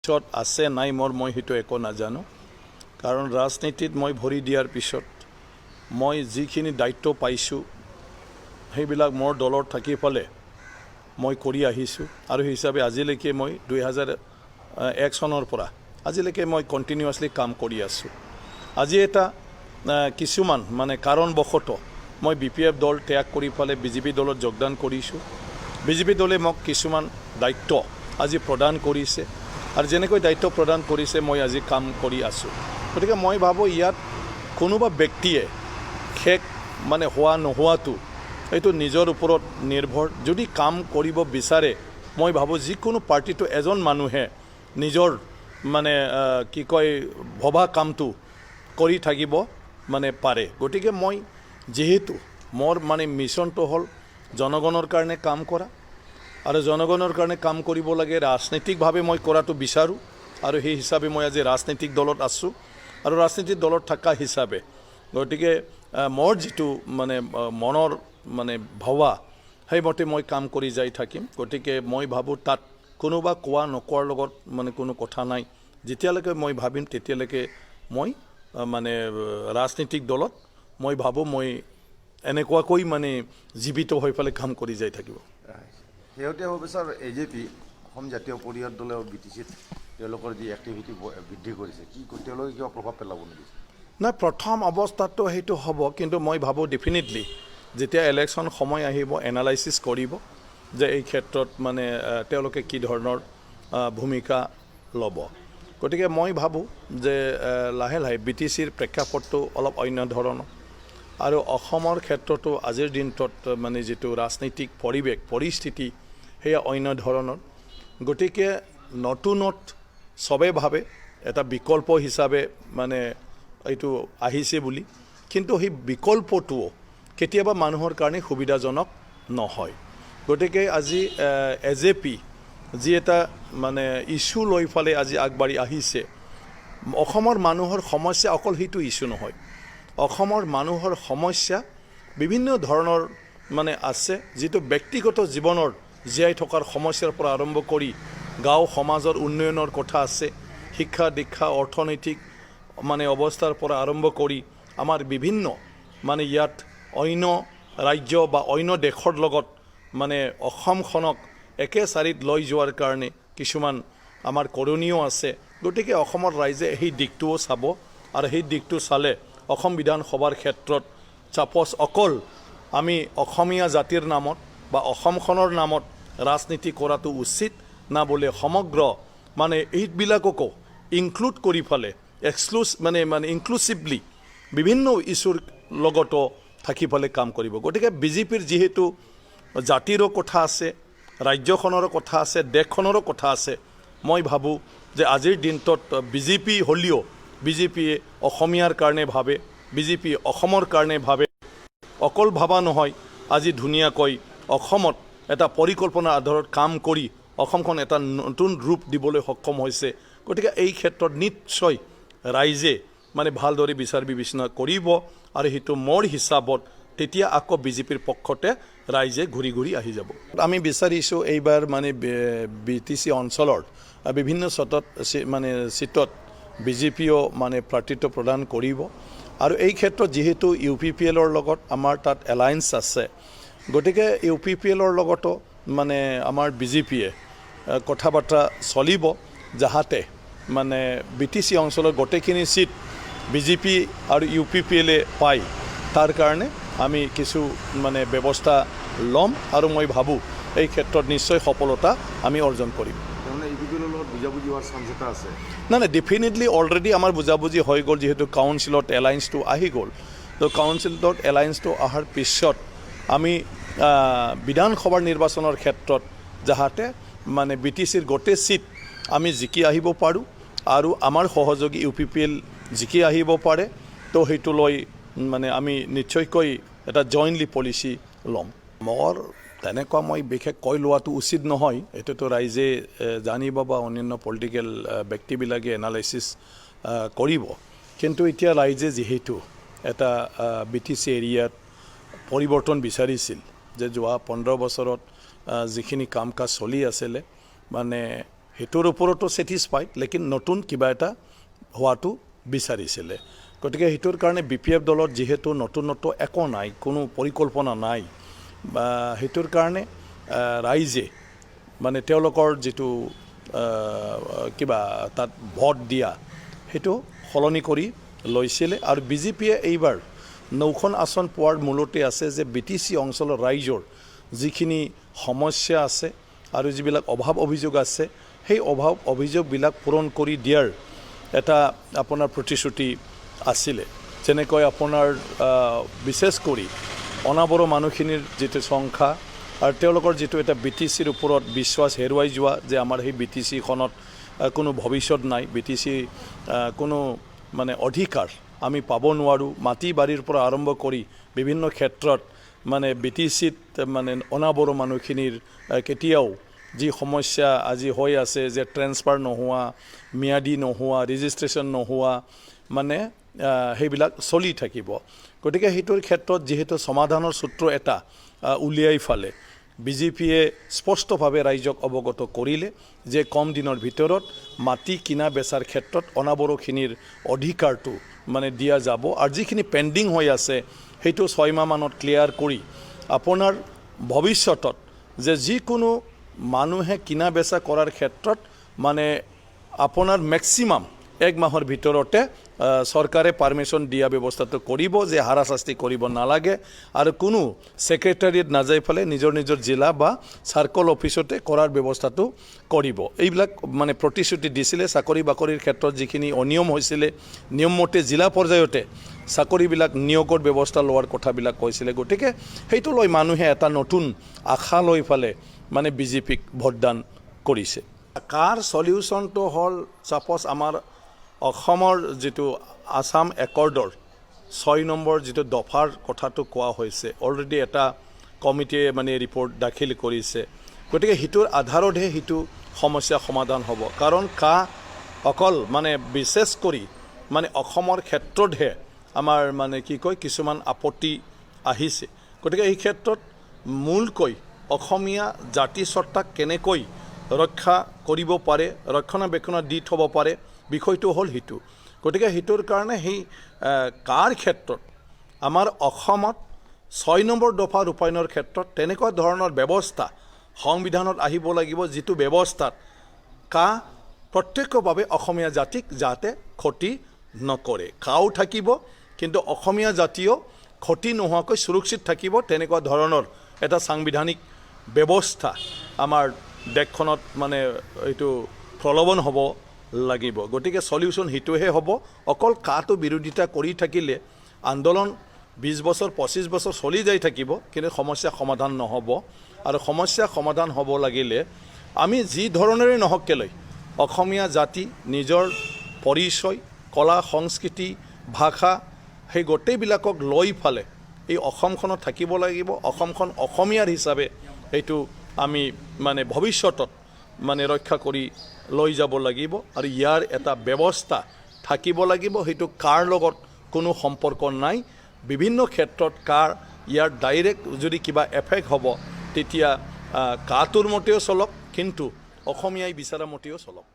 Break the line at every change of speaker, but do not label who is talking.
পিছত আছে নাই মই সেইটো একো নাজানো কাৰণ ৰাজনীতিত মই ভৰি দিয়াৰ পিছত মই যিখিনি দায়িত্ব পাইছোঁ সেইবিলাক মোৰ দলৰ থাকি পালে মই কৰি আহিছোঁ আৰু সেই হিচাপে আজিলৈকে মই 2001 চনৰ পৰা আজিলৈকে মই কণ্টিনিউৱাছলি কাম কৰি আছোঁ। আজি এটা কিছুমান মানে কাৰণবশতঃ মই BPF দল ত্যাগ কৰি পেলাই BJP দলত যোগদান কৰিছোঁ। BJP দলে মোক কিছুমান দায়িত্ব আজি প্ৰদান কৰিছে আৰু যেনেকৈ দায়িত্ব প্ৰদান কৰিছে মই আজি কাম কৰি আছোঁ। গতিকে মই ভাবোঁ ইয়াত কোনোবা ব্যক্তিয়ে শেষ মানে হোৱা নোহোৱাটো এইটো নিজৰ ওপৰত নিৰ্ভৰ। যদি কাম কৰিব বিচাৰে মই ভাবোঁ যিকোনো পাৰ্টিটো এজন মানুহে নিজৰ মানে কি কয় ভবা কামটো কৰি থাকিব মানে পাৰে। গতিকে মই যেহেতু মোৰ মানে মিছনটো হ'ল জনগণৰ কাৰণে কাম কৰা আৰু জনগণৰ কাৰণে কাম কৰিব লাগে, ৰাজনৈতিকভাৱে মই কৰাটো বিচাৰোঁ আৰু সেই হিচাপে মই আজি ৰাজনৈতিক দলত আছোঁ আৰু ৰাজনৈতিক দলত থকা হিচাপে গতিকে মোৰ যিটো মানে মনৰ মানে ভাৱা সেইমতে মই কাম কৰি যাই থাকিম। গতিকে মই ভাবোঁ তাত কোনোবা কোৱা নকোৱাৰ লগত মানে কোনো কথা নাই। যেতিয়ালৈকে মই ভাবিম তেতিয়ালৈকে মই মানে ৰাজনৈতিক দলত মই ভাবোঁ মই এনেকুৱাকৈ মানে জীৱিত হৈ পেলাই কাম কৰি যাই থাকিব।
শেহতীয়াভাৱে ছাৰ AJP অসম জাতীয় পৰিষদ দলে BTCত তেওঁলোকৰ যি এক্টিভিটি বৃদ্ধি কৰিছে কি তেওঁলোকে কিবা প্ৰভাৱ পেলাব নেকি?
নাই, প্ৰথম অৱস্থাতো সেইটো হ'ব, কিন্তু মই ভাবোঁ ডেফিনেটলি যেতিয়া ইলেকশ্যন সময় আহিব এনালাইচিছ কৰিব যে এই ক্ষেত্ৰত মানে তেওঁলোকে কি ধৰণৰ ভূমিকা ল'ব। গতিকে মই ভাবোঁ যে লাহে লাহে BTCৰ প্ৰেক্ষাপটটো অলপ অন্য ধৰণৰ আৰু অসমৰ ক্ষেত্ৰতো আজিৰ দিনটোত মানে যিটো ৰাজনৈতিক পৰিস্থিতি সেয়া অন্য ধৰণৰ। গতিকে নতুনত চবেই ভাবে এটা বিকল্প হিচাপে মানে এইটো আহিছে বুলি, কিন্তু সেই বিকল্পটোও কেতিয়াবা মানুহৰ কাৰণে সুবিধাজনক নহয়। গতিকে আজি AJP যি এটা মানে ইছ্যু লৈ ফালে আজি আগবাঢ়ি আহিছে, অসমৰ মানুহৰ সমস্যা অকল সেইটো ইছ্যু নহয়। অসমৰ মানুহৰ সমস্যা বিভিন্ন ধৰণৰ মানে আছে, যিটো ব্যক্তিগত জীৱনৰ জীয়াই থকাৰ সমস্যাৰ পৰা আৰম্ভ কৰি গাঁও সমাজৰ উন্নয়নৰ কথা আছে, শিক্ষা দীক্ষা অৰ্থনৈতিক মানে অৱস্থাৰ পৰা আৰম্ভ কৰি আমাৰ বিভিন্ন মানে ইয়াত অন্য ৰাজ্য বা অন্য দেশৰ লগত মানে অসমখনক একে চাৰিত লৈ যোৱাৰ কাৰণে কিছুমান আমাৰ কৰণীয় আছে। গতিকে অসমৰ ৰাইজে সেই দিশটোও চাব আৰু সেই দিশটো চালে অসম বিধানসভাৰ ক্ষেত্ৰত চাপ'জ অকল আমি অসমীয়া জাতিৰ নামত বা অসমখনৰ নামত ৰাজনীতি কৰাটো উচিত না বোলে সমগ্ৰ মানে এইবিলাককো ইনক্লুড কৰি ফালে মানে ইনক্লুচিভলি বিভিন্ন ইছ্যুৰ লগতো থাকি ফালে কাম কৰিব। গতিকে BJPৰ যিহেতু জাতিৰো কথা আছে, ৰাজ্যখনৰো কথা আছে, দেশখনৰো কথা আছে, মই ভাবোঁ যে আজিৰ দিনটোত BJP হ'লেও BJPয়ে অসমীয়াৰ কাৰণে ভাবে, BJP অসমৰ কাৰণে ভাবে, অকল ভাবা নহয় আজি ধুনীয়াকৈ অসমত এটা পৰিকল্পনাৰ আধাৰত কাম কৰি অসমখন এটা নতুন ৰূপ দিবলৈ সক্ষম হৈছে। গতিকে এই ক্ষেত্ৰত নিশ্চয় ৰাইজে মানে ভালদৰে বিচাৰ বিবেচনা কৰিব আৰু সেইটো মোৰ হিচাপত তেতিয়া আকৌ BJPৰ পক্ষতে ৰাইজে ঘূৰি ঘূৰি আহি যাব। আমি বিচাৰিছোঁ এইবাৰ মানে BTC অঞ্চলৰ বিভিন্ন চিটত BJPও মানে প্ৰাৰ্থিত্ব প্ৰদান কৰিব আৰু এই ক্ষেত্ৰত যিহেতু UPPLৰ লগত আমাৰ তাত এলায়েন্স আছে, গতিকে UPPLৰ লগতো মানে আমাৰ BJPয়ে কথা বাৰ্তা চলিব যাহাতে মানে BTC অঞ্চলৰ গোটেইখিনি চিট BJP আৰু UPPLে পায়, তাৰ কাৰণে আমি কিছু মানে ব্যৱস্থা ল'ম আৰু মই ভাবোঁ এই ক্ষেত্ৰত নিশ্চয় সফলতা আমি অৰ্জন কৰিম। নাই, ডেফিনেটলি অলৰেডি আমাৰ বুজাবুজি হৈ গ'ল, যিহেতু কাউন্সিলত এলায়েন্সটো আহি গ'ল। তো কাউন্সিলত এলায়েন্সটো অহাৰ পিছত আমি বিধানসভাৰ নিৰ্বাচনৰ ক্ষেত্ৰত যাহাতে মানে BTCৰ গোটেই চিট আমি জিকি আহিব পাৰোঁ আৰু আমাৰ সহযোগী UPPL জিকি আহিব পাৰে, তো সেইটো লৈ মানে আমি নিশ্চয়কৈ এটা জইণ্টলি পলিচি ল'ম। মোৰ তেনেকুৱা মই বিশেষ কৈ লোৱাটো উচিত নহয়, এইটোতো ৰাইজে জানিব বা অন্যান্য পলিটিকেল ব্যক্তিবিলাকে এনালাইচিছ কৰিব। কিন্তু এতিয়া ৰাইজে যিহেতু এটা BTC এৰিয়াত পৰিৱৰ্তন বিচাৰিছিল, যে যোৱা 15 বছৰত যিখিনি কাম কাজ চলি আছিলে মানে সেইটোৰ ওপৰতো ছেটিছফাইড, লেকিন নতুন কিবা এটা হোৱাটো বিচাৰিছিলে। গতিকে সেইটোৰ কাৰণে BPF দলত যিহেতু নতুনত্ব একো নাই, কোনো পৰিকল্পনা নাই, বা সেইটোৰ কাৰণে ৰাইজে মানে তেওঁলোকৰ যিটো কিবা তাত ভোট দিয়া সেইটো সলনি কৰি লৈছিলে। আৰু BJPয়ে এইবাৰ 9খন আসন পোৱাৰ মূলতে আছে যে BTC অঞ্চলৰ ৰাইজৰ যিখিনি সমস্যা আছে আৰু যিবিলাক অভাৱ অভিযোগ আছে, সেই অভাৱ অভিযোগবিলাক পূৰণ কৰি দিয়াৰ এটা আপোনাৰ প্ৰতিশ্ৰুতি আছিলে। যেনেকৈ আপোনাৰ বিশেষ কৰি অনাবৰো মানুহখিনিৰ যিটো সংখ্যা আৰু তেওঁলোকৰ যিটো এটা BTCৰ ওপৰত বিশ্বাস হেৰুৱাই যোৱা, যে আমাৰ সেই BTCখনত কোনো ভৱিষ্যত নাই, BTC কোনো মানে অধিকাৰ আমি পাব নোৱাৰোঁ, মাটি বাৰীৰ পৰা আৰম্ভ কৰি বিভিন্ন ক্ষেত্ৰত মানে BTCত মানে অনাবৰো মানুহখিনিৰ কেতিয়াও যি সমস্যা আজি হৈ আছে, যে ট্ৰেন্সফাৰ নোহোৱা, ম্যাদী নোহোৱা, ৰেজিষ্ট্ৰেশ্যন নোহোৱা, মানে সেইবিলাক চলি থাকিব। গতিকে সেইটোৰ ক্ষেত্ৰত যিহেতু সমাধানৰ সূত্ৰ এটা উলিয়াই ফালে BJPয়ে স্পষ্টভাৱে ৰাইজক অৱগত কৰিলে যে কম দিনৰ ভিতৰত মাটি কিনা বেচাৰ ক্ষেত্ৰত অনাবৰোখিনিৰ অধিকাৰটো মানে দিয়া যাব, আৰু যিখিনি পেণ্ডিং হৈ আছে সেইটো 6 মাহমানত ক্লিয়াৰ কৰি আপোনাৰ ভৱিষ্যতত যে যিকোনো মানুহে কিনা বেচা কৰাৰ ক্ষেত্ৰত মানে আপোনাৰ মেক্সিমাম 1 মাহৰ ভিতৰতে চৰকাৰে পাৰ্মিশ্যন দিয়া ব্যৱস্থাটো কৰিব, যে হাৰাশাস্তি কৰিব নালাগে, আৰু কোনো ছেক্ৰেটাৰীত নাযাই পেলাই নিজৰ নিজৰ জিলা বা চাৰ্কল অফিচতে কৰাৰ ব্যৱস্থাটো কৰিব। এইবিলাক মানে প্ৰতিশ্ৰুতি দিছিলে। চাকৰি বাকৰিৰ ক্ষেত্ৰত যিখিনি অনিয়ম হৈছিলে, নিয়মমতে জিলা পৰ্যায়তে চাকৰিবিলাক নিয়োগৰ ব্যৱস্থা লোৱাৰ কথাবিলাক কৈছিলে। গতিকে সেইটো লৈ মানুহে এটা নতুন আশা লৈ ফালে মানে BJPক ভোটদান কৰিছে। কাৰ সলিউশ্যনটো হ'ল, ছাপ'জ আমাৰ অসমৰ যিটো আসাম একৰ্ডৰ 6 নম্বৰ যিটো দফাৰ কথাটো কোৱা হৈছে, অলৰেডি এটা কমিটিয়ে মানে ৰিপৰ্ট দাখিল কৰিছে। গতিকে সেইটোৰ আধাৰতহে সেইটো সমস্যা সমাধান হ'ব। কাৰণ অকল মানে বিশেষ কৰি মানে অসমৰ ক্ষেত্ৰতহে আমাৰ মানে কি কয় কিছুমান আপত্তি আহিছে। গতিকে এই ক্ষেত্ৰত মূলকৈ অসমীয়া জাতিসত্তাক কেনেকৈ ৰক্ষা কৰিব পাৰে, ৰক্ষণাবেক্ষণ দি থ'ব পাৰে, বিষয়টো হ'ল সেইটো। গতিকে সেইটোৰ কাৰণে সেই কাৰ ক্ষেত্ৰত আমাৰ অসমত 6 নম্বৰ দফা ৰূপায়ণৰ ক্ষেত্ৰত তেনেকুৱা ধৰণৰ ব্যৱস্থা সংবিধানত আহিব লাগিব, যিটো ব্যৱস্থাত প্ৰত্যক্ষভাৱে অসমীয়া জাতিক যাতে ক্ষতি নকৰে। কাও থাকিব কিন্তু অসমীয়া জাতিও ক্ষতি নোহোৱাকৈ সুৰক্ষিত থাকিব, তেনেকুৱা ধৰণৰ এটা সাংবিধানিক ব্যৱস্থা আমাৰ দেশখনত মানে এইটো প্ৰলোভন হ'ব লাগিব। গতিকে সলিউশ্যন সেইটোহে হ'ব। অকল কাটো বিৰোধিতা কৰি থাকিলে আন্দোলন 20 বছৰ 25 বছৰ চলি যাই থাকিব, কিন্তু সমস্যা সমাধান নহ'ব। আৰু সমস্যা সমাধান হ'ব লাগিলে আমি যি ধৰণেৰে নহওক কেলৈ অসমীয়া জাতি নিজৰ পৰিচয়, কলা, সংস্কৃতি, ভাষা সেই গোটেইবিলাকক লৈ ফালে এই অসমখনত থাকিব লাগিব। অসমখন অসমীয়াৰ হিচাপে এইটো আমি মানে ভৱিষ্যতত মানে ৰক্ষা কৰি লৈ যাব লাগিব, আৰু ইয়াৰ এটা ব্যৱস্থা থাকিব লাগিব। সেইটো কাৰ লগত কোনো সম্পৰ্ক নাই। বিভিন্ন ক্ষেত্ৰত ইয়াৰ ডাইৰেক্ট যদি কিবা এফেক্ট হ'ব, তেতিয়া কাটোৰ মতেও চলক, কিন্তু অসমীয়াই বিচৰা মতেও চলক।